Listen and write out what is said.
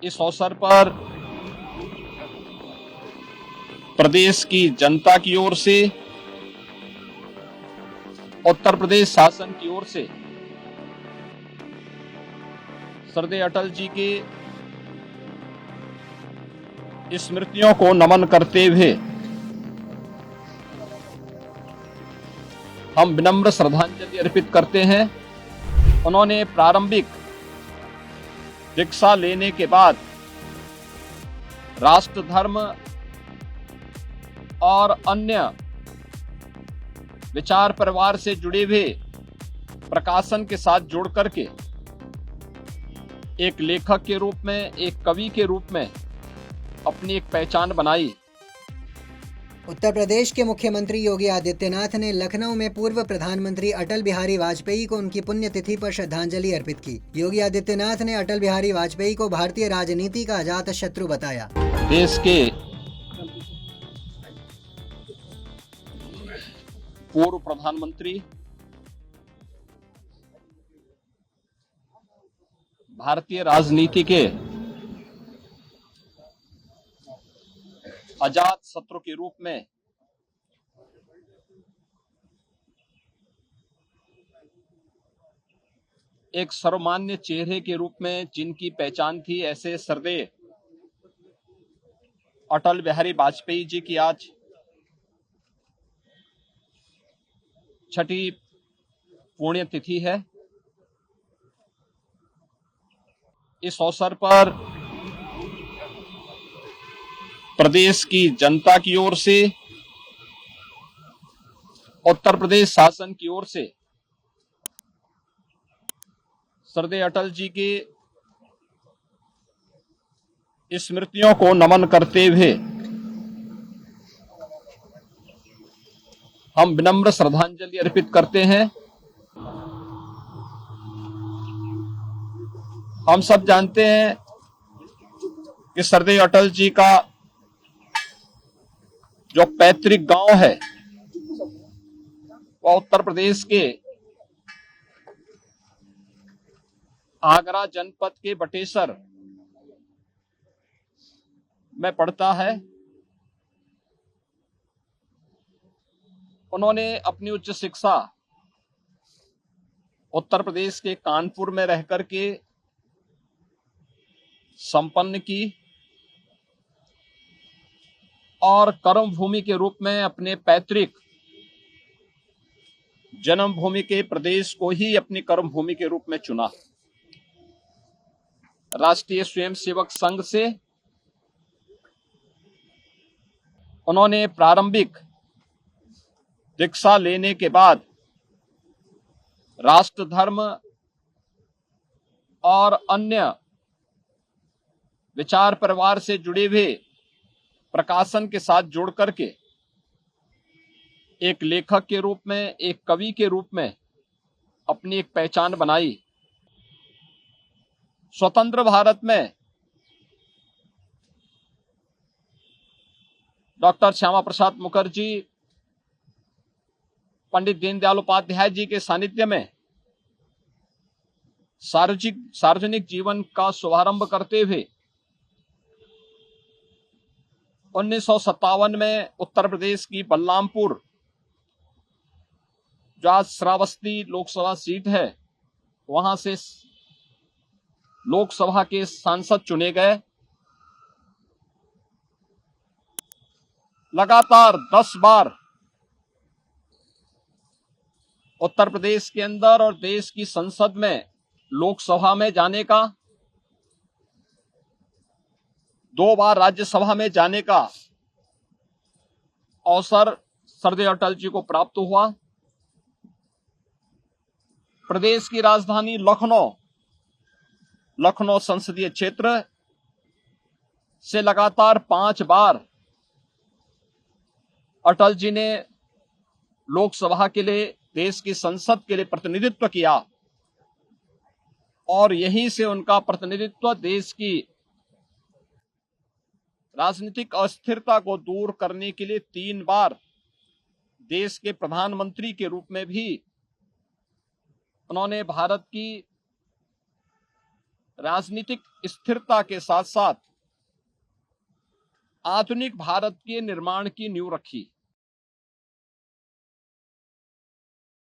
इस अवसर पर प्रदेश की जनता की ओर से, उत्तर प्रदेश शासन की ओर से श्रद्धेय अटल जी की स्मृतियों को नमन करते हुए हम विनम्र श्रद्धांजलि अर्पित करते हैं। उन्होंने प्रारंभिक दीक्षा लेने के बाद राष्ट्र धर्म और अन्य विचार परिवार से जुड़े हुए प्रकाशन के साथ जोड़ करके एक लेखक के रूप में, एक कवि के रूप में अपनी एक पहचान बनाई। उत्तर प्रदेश के मुख्यमंत्री योगी आदित्यनाथ ने लखनऊ में पूर्व प्रधानमंत्री अटल बिहारी वाजपेयी को उनकी पुण्यतिथि पर श्रद्धांजलि अर्पित की। योगी आदित्यनाथ ने अटल बिहारी वाजपेयी को भारतीय राजनीति का अजात शत्रु बताया। देश के पूर्व प्रधानमंत्री, भारतीय राजनीति के अजात शत्रु के रूप में एक सर्वमान्य चेहरे के रूप में जिनकी पहचान थी, ऐसे श्रद्धेय अटल बिहारी वाजपेयी जी की आज छठी पुण्यतिथि है। इस अवसर पर प्रदेश की जनता की ओर से, उत्तर प्रदेश शासन की ओर से श्रद्धेय अटल जी की स्मृतियों को नमन करते हुए हम विनम्र श्रद्धांजलि अर्पित करते हैं। हम सब जानते हैं कि श्रद्धेय अटल जी का जो पैतृक गांव है वह उत्तर प्रदेश के आगरा जनपद के बटेसर में पड़ता है। उन्होंने अपनी उच्च शिक्षा उत्तर प्रदेश के कानपुर में रहकर के संपन्न की और कर्मभूमि के रूप में अपने पैतृक जन्मभूमि के प्रदेश को ही अपनी कर्मभूमि के रूप में चुना। राष्ट्रीय स्वयंसेवक संघ से उन्होंने प्रारंभिक दीक्षा लेने के बाद राष्ट्र धर्म और अन्य विचार परिवार से जुड़े हुए प्रकाशन के साथ जोड़ करके एक लेखक के रूप में, एक कवि के रूप में अपनी एक पहचान बनाई। स्वतंत्र भारत में डॉक्टर श्यामा प्रसाद मुखर्जी, पंडित दीनदयाल उपाध्याय जी के सानिध्य में सार्वजनिक जीवन का शुभारंभ करते हुए 1957 में उत्तर प्रदेश की बलरामपुर, जो आज श्रावस्ती लोकसभा सीट है, वहां से लोकसभा के सांसद चुने गए। लगातार 10 बार उत्तर प्रदेश के अंदर और देश की संसद में, लोकसभा में जाने का, 2 बार राज्यसभा में जाने का अवसर श्रद्धेय अटल जी को प्राप्त हुआ। प्रदेश की राजधानी लखनऊ संसदीय क्षेत्र से लगातार 5 बार अटल जी ने लोकसभा के लिए, देश की संसद के लिए प्रतिनिधित्व किया और यहीं से उनका प्रतिनिधित्व देश की राजनीतिक अस्थिरता को दूर करने के लिए 3 बार देश के प्रधानमंत्री के रूप में भी उन्होंने भारत की राजनीतिक स्थिरता के साथ साथ आधुनिक भारत के निर्माण की नींव रखी।